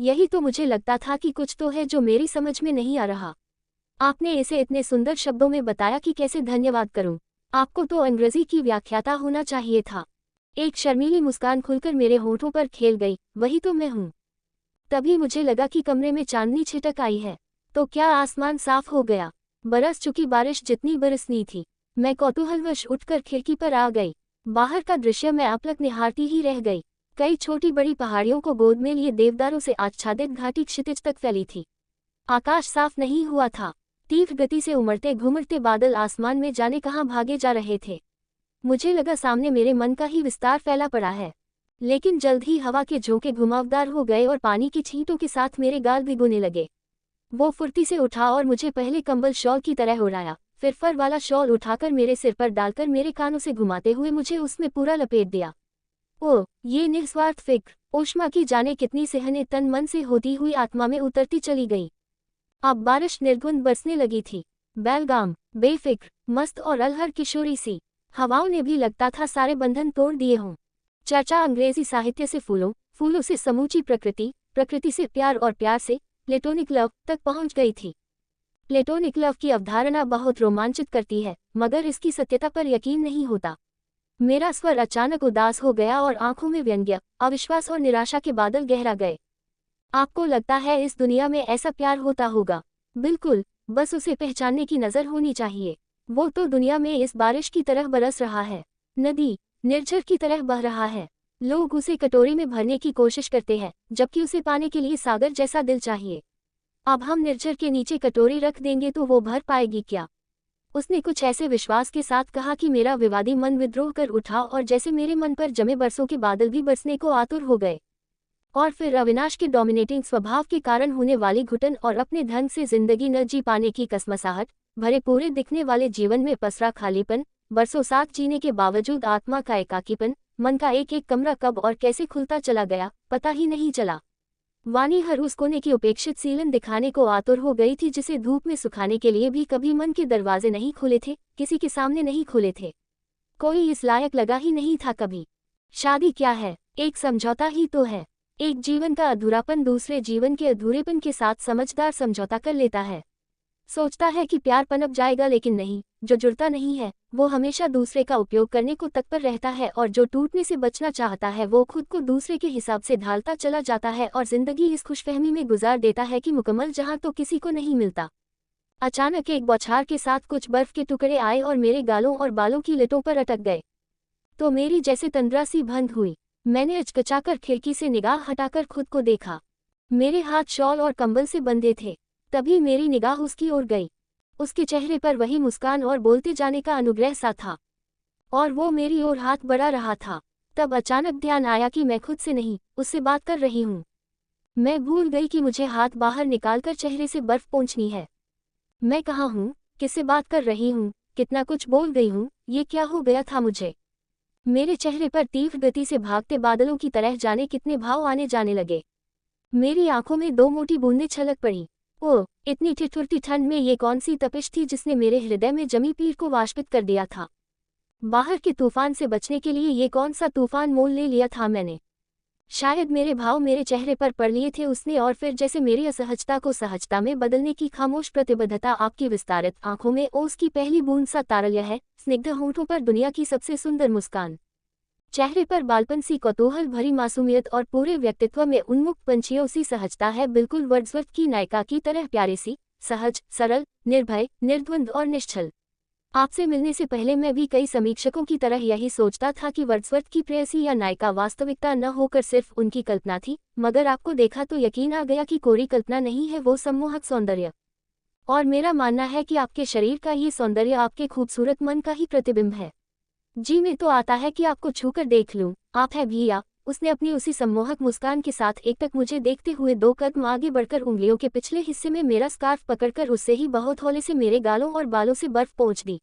यही तो मुझे लगता था कि कुछ तो है जो मेरी समझ में नहीं आ रहा। आपने इसे इतने सुंदर शब्दों में बताया कि कैसे धन्यवाद करूं। आपको तो अंग्रेजी की व्याख्याता होना चाहिए था। एक शर्मीली मुस्कान खुलकर मेरे होठों पर खेल गई। वही तो मैं हूं। तभी मुझे लगा कि कमरे में चांदनी छिटक आई है। तो क्या आसमान साफ हो गया? बरस चुकी बारिश जितनी बरसनी थी। मैं कौतूहलवश उठकर खिड़की पर आ गई। बाहर का दृश्य मैं अपलक निहारती ही रह गई। कई छोटी बड़ी पहाड़ियों को गोद में लिए देवदारों से आच्छादित घाटी क्षितिज तक फैली थी। आकाश साफ नहीं हुआ था। तीव्र गति से उमड़ते घुमड़ते बादल आसमान में जाने कहाँ भागे जा रहे थे। मुझे लगा सामने मेरे मन का ही विस्तार फैला पड़ा है। लेकिन जल्द ही हवा के झोंके घुमावदार हो गए और पानी की छींटों के साथ मेरे गाल भिगोने लगे। वो फुर्ती से उठा और मुझे पहले कंबल शॉल की तरह उड़ाया, फिर फर वाला शॉल उठाकर मेरे सिर पर डालकर मेरे कानों से घुमाते हुए मुझे उसमें पूरा लपेट दिया। ओह, ये निस्वार्थ फिक्र, ऊष्मा की जाने कितनी सहने तन मन से होती हुई आत्मा में उतरती चली गई। अब बारिश निर्गुण बरसने लगी थी। बेलगाम, बेफिक्र, मस्त और अलहर किशोरी सी हवाओं ने भी लगता था सारे बंधन तोड़ दिए हों। चर्चा अंग्रेजी साहित्य से फूलों, फूलों से समूची प्रकृति, प्रकृति से प्यार और प्यार से प्लेटोनिक लव तक पहुंच गई थी। प्लेटोनिक लव की अवधारणा बहुत रोमांचित करती है, मगर इसकी सत्यता पर यकीन नहीं होता। मेरा स्वर अचानक उदास हो गया और आंखों में व्यंग्य, अविश्वास और निराशा के बादल गहरा गए। आपको लगता है इस दुनिया में ऐसा प्यार होता होगा? बिल्कुल, बस उसे पहचानने की नज़र होनी चाहिए। वो तो दुनिया में इस बारिश की तरह बरस रहा है, नदी निर्झर की तरह बह रहा है। लोग उसे कटोरी में भरने की कोशिश करते हैं, जबकि उसे पाने के लिए सागर जैसा दिल चाहिए। अब हम निर्झर के नीचे कटोरी रख देंगे तो वो भर पाएगी क्या? उसने कुछ ऐसे विश्वास के साथ कहा कि मेरा विवादी मन विद्रोह कर उठा और जैसे मेरे मन पर जमे बरसों के बादल भी बरसने को आतुर हो गए। और फिर अविनाश के डोमिनेटिंग स्वभाव के कारण होने वाली घुटन और अपने ढंग से जिंदगी न जी पाने की कसमसाहट, भरे पूरे दिखने वाले जीवन में पसरा खालीपन, बरसों साथ जीने के बावजूद आत्मा का एकाकीपन, मन का एक एक कमरा कब और कैसे खुलता चला गया, पता ही नहीं चला। वाणी हर उस कोने की उपेक्षित सीलन दिखाने को आतुर हो गई थी जिसे धूप में सुखाने के लिए भी कभी मन के दरवाजे नहीं खुले थे, किसी के सामने नहीं खुले थे। कोई इस लायक लगा ही नहीं था कभी। शादी क्या है? एक समझौता ही तो है। एक जीवन का अधूरापन दूसरे जीवन के अधूरेपन के साथ समझदार समझौता कर लेता है। सोचता है कि प्यार पनप जाएगा, लेकिन नहीं, जो जुड़ता नहीं है वो हमेशा दूसरे का उपयोग करने को तत्पर रहता है, और जो टूटने से बचना चाहता है वो खुद को दूसरे के हिसाब से ढालता चला जाता है और जिंदगी इस खुशफहमी में गुजार देता है कि मुकम्मल जहां तो किसी को नहीं मिलता। अचानक एक बौछार के साथ कुछ बर्फ के टुकड़े आए और मेरे गालों और बालों की लटों पर अटक गए। तो मेरी जैसे तंद्रा सी भंग हुई। मैंने अचकचाकर खिड़की से निगाह हटाकर खुद को देखा। मेरे हाथ शॉल और कंबल से बंधे थे। तभी मेरी निगाह उसकी ओर गई। उसके चेहरे पर वही मुस्कान और बोलते जाने का अनुग्रह सा था, और वो मेरी ओर हाथ बढ़ा रहा था। तब अचानक ध्यान आया कि मैं खुद से नहीं, उससे बात कर रही हूँ। मैं भूल गई कि मुझे हाथ बाहर निकालकर चेहरे से बर्फ पोंछनी है। मैं कहाँ हूँ, किससे बात कर रही हूँ, कितना कुछ बोल गई हूँ, ये क्या हो गया था मुझे? मेरे चेहरे पर तीव्र गति से भागते बादलों की तरह जाने कितने भाव आने जाने लगे। मेरी आंखों में दो मोटी बूंदें छलक पड़ी। ओह, इतनी ठिठुरती ठंड में ये कौन सी तपिश थी जिसने मेरे हृदय में जमी पीर को वाष्पित कर दिया था? बाहर के तूफान से बचने के लिए ये कौन सा तूफान मोल ले लिया था मैंने? शायद मेरे भाव मेरे चेहरे पर पड़ लिए थे उसने, और फिर जैसे मेरी असहजता को सहजता में बदलने की खामोश प्रतिबद्धता आपकी विस्तारित आंखों में ओस की पहली बूंद सा तारल्य है, स्निग्ध होंठों पर दुनिया की सबसे सुंदर मुस्कान, चेहरे पर बालपन सी कौतूहल भरी मासूमियत और पूरे व्यक्तित्व में उन्मुख पंछियों सी सहजता है, बिल्कुल वर्ड्सवर्थ की नायिका की तरह प्यारी सी, सहज, सरल, निर्भय, निर्द्वंद्व और निश्चल। आपसे मिलने से पहले मैं भी कई समीक्षकों की तरह यही सोचता था कि वर्ड्सवर्थ की प्रेयसी या नायिका वास्तविकता न होकर सिर्फ उनकी कल्पना थी, मगर आपको देखा तो यकीन आ गया कि कोरी कल्पना नहीं है वो सम्मोहक सौंदर्य। और मेरा मानना है कि आपके शरीर का ये सौंदर्य आपके खूबसूरत मन का ही प्रतिबिंब है। जी में तो आता है कि आपको छूकर देख लूं, आप है भी या? उसने अपनी उसी सम्मोहक मुस्कान के साथ एकटक मुझे देखते हुए दो कदम आगे बढ़कर उंगलियों के पिछले हिस्से में मेरा स्कार्फ पकड़कर उससे ही बहुत हौले से मेरे गालों और बालों से बर्फ पोंछ दी।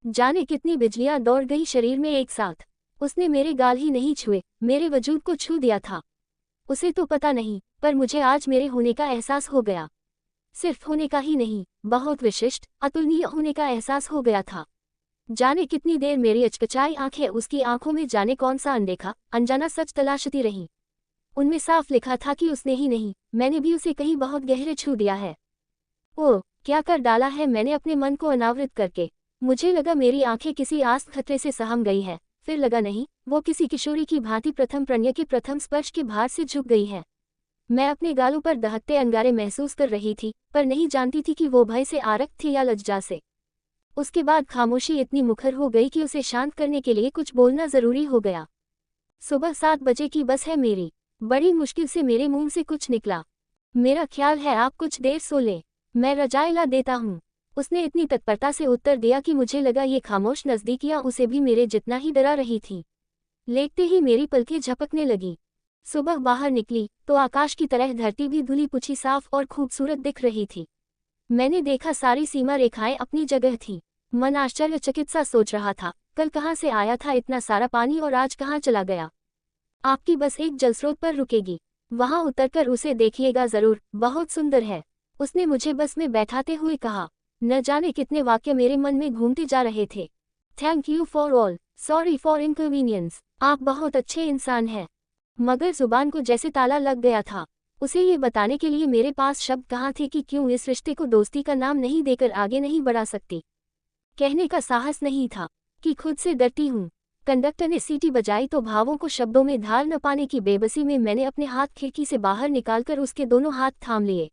जाने कितनी बिजलियां दौड़ गई शरीर में एक साथ। उसने मेरे गाल ही नहीं छुए, मेरे वजूद को छू दिया था। उसे तो पता नहीं, पर मुझे आज मेरे होने का एहसास हो गया। सिर्फ होने का ही नहीं, बहुत विशिष्ट, अतुलनीय होने का एहसास हो गया था। जाने कितनी देर मेरी अचकचाई आंखें उसकी आंखों में जाने कौन सा अनदेखा, अनजाना सच तलाशती रहीं। उनमें साफ लिखा था कि उसने ही नहीं, मैंने भी उसे कहीं बहुत गहरे छू दिया है। ओह, क्या कर डाला है मैंने अपने मन को अनावृत करके। मुझे लगा मेरी आंखें किसी आस्त खतरे से सहम गई है, फिर लगा नहीं, वो किसी किशोरी की भांति प्रथम प्रणय के प्रथम स्पर्श के भार से झुक गई है। मैं अपने गालों पर दहकते अंगारे महसूस कर रही थी, पर नहीं जानती थी कि वो भय से आरक्त थी या लज्जा से। उसके बाद खामोशी इतनी मुखर हो गई कि उसे शांत करने के लिए कुछ बोलना जरूरी हो गया। सुबह 7 बजे की बस है मेरी। बड़ी मुश्किल से मेरे मुंह से कुछ निकला, मेरा ख्याल है आप कुछ देर सो लें, मैं रजाई ला देता हूँ। उसने इतनी तत्परता से उत्तर दिया कि मुझे लगा ये खामोश नज़दीकियाँ उसे भी मेरे जितना ही डरा रही थी। लेटते ही मेरी पलकें झपकने लगी। सुबह बाहर निकली तो आकाश की तरह धरती भी धुली पुछी साफ और खूबसूरत दिख रही थी। मैंने देखा सारी सीमा रेखाएं अपनी जगह थीं। मन आश्चर्यचकित सा सोच रहा था, कल कहाँ से आया था इतना सारा पानी और आज कहाँ चला गया। आपकी बस एक जलस्रोत पर रुकेगी, वहां उतरकर उसे देखिएगा जरूर, बहुत सुंदर है। उसने मुझे बस में बैठाते हुए कहा। न जाने कितने वाक्य मेरे मन में घूमते जा रहे थे। Thank you for all, sorry for inconvenience, आप बहुत अच्छे इंसान हैं। मगर जुबान को जैसे ताला लग गया था। उसे ये बताने के लिए मेरे पास शब्द कहाँ थे कि क्यों इस रिश्ते को दोस्ती का नाम नहीं देकर आगे नहीं बढ़ा सकती। कहने का साहस नहीं था कि खुद से डरती हूँ। कंडक्टर ने सीटी बजाई तो भावों को शब्दों में ढाल न पाने की बेबसी में मैंने अपने हाथ खिड़की से बाहर निकालकर उसके दोनों हाथ थाम लिए।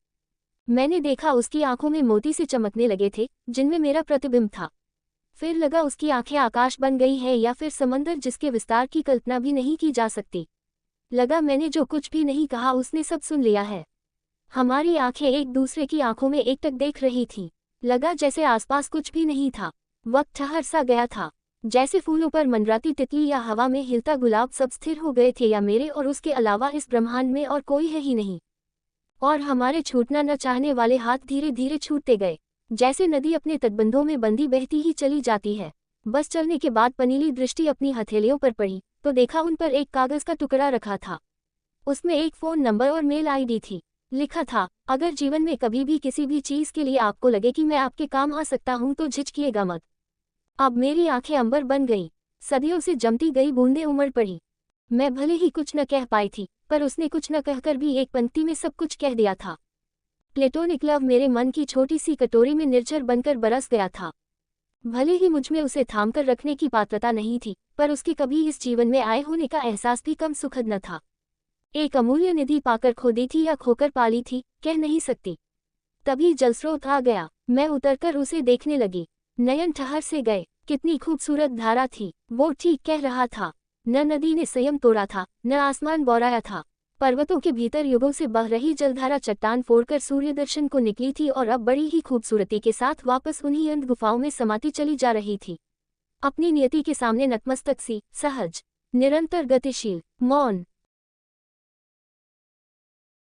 मैंने देखा उसकी आंखों में मोती से चमकने लगे थे, जिनमें मेरा प्रतिबिंब था। फिर लगा उसकी आंखें आकाश बन गई हैं या फिर समंदर जिसके विस्तार की कल्पना भी नहीं की जा सकती। लगा मैंने जो कुछ भी नहीं कहा उसने सब सुन लिया है। हमारी आंखें एक दूसरे की आंखों में एकटक देख रही थीं। लगा जैसे आसपास कुछ भी नहीं था। वक्त ठहर सा गया था, जैसे फूलों पर मंडराती तितली या हवा में हिलता गुलाब सब स्थिर हो गए थे या मेरे और उसके अलावा इस ब्रह्मांड में और कोई है ही नहीं। और हमारे छूटना न चाहने वाले हाथ धीरे धीरे छूटते गए, जैसे नदी अपने तटबंधों में बंदी बहती ही चली जाती है। बस चलने के बाद पनीली दृष्टि अपनी हथेलियों पर पड़ी तो देखा उन पर एक कागज का टुकड़ा रखा था। उसमें एक फ़ोन नंबर और मेल आईडी थी। लिखा था, अगर जीवन में कभी भी किसी भी चीज़ के लिए आपको लगे कि मैं आपके काम आ सकता हूँ तो झिझकिएगा मत। अब मेरी आंखें अंबर बन गई, सदियों से जमती गई बूंदें उमड़ पड़ी। मैं भले ही कुछ न कह पाई थी, पर उसने कुछ न कहकर भी एक पंक्ति में सब कुछ कह दिया था। प्लेटोनिक लव मेरे मन की छोटी सी कटोरी में निर्झर बनकर बरस गया था। भले ही मुझमें उसे थामकर रखने की पात्रता नहीं थी, पर उसके कभी इस जीवन में आए होने का एहसास भी कम सुखद न था। एक अमूल्य निधि पाकर खो दी थी या खोकर पाली थी, कह नहीं सकती। तभी जलस्रोत आ गया। मैं उतरकर उसे देखने लगी। नयन ठहर से गए। कितनी खूबसूरत धारा थी। वो ठीक कह रहा था। न नदी ने संयम तोड़ा था, न आसमान बौराया था। पर्वतों के भीतर युगों से बह रही जलधारा चट्टान फोड़कर सूर्य दर्शन को निकली थी और अब बड़ी ही खूबसूरती के साथ वापस उन्हीं अंध गुफाओं में समाती चली जा रही थी। अपनी नियति के सामने नतमस्तक सी, सहज, निरंतर गतिशील, मौन।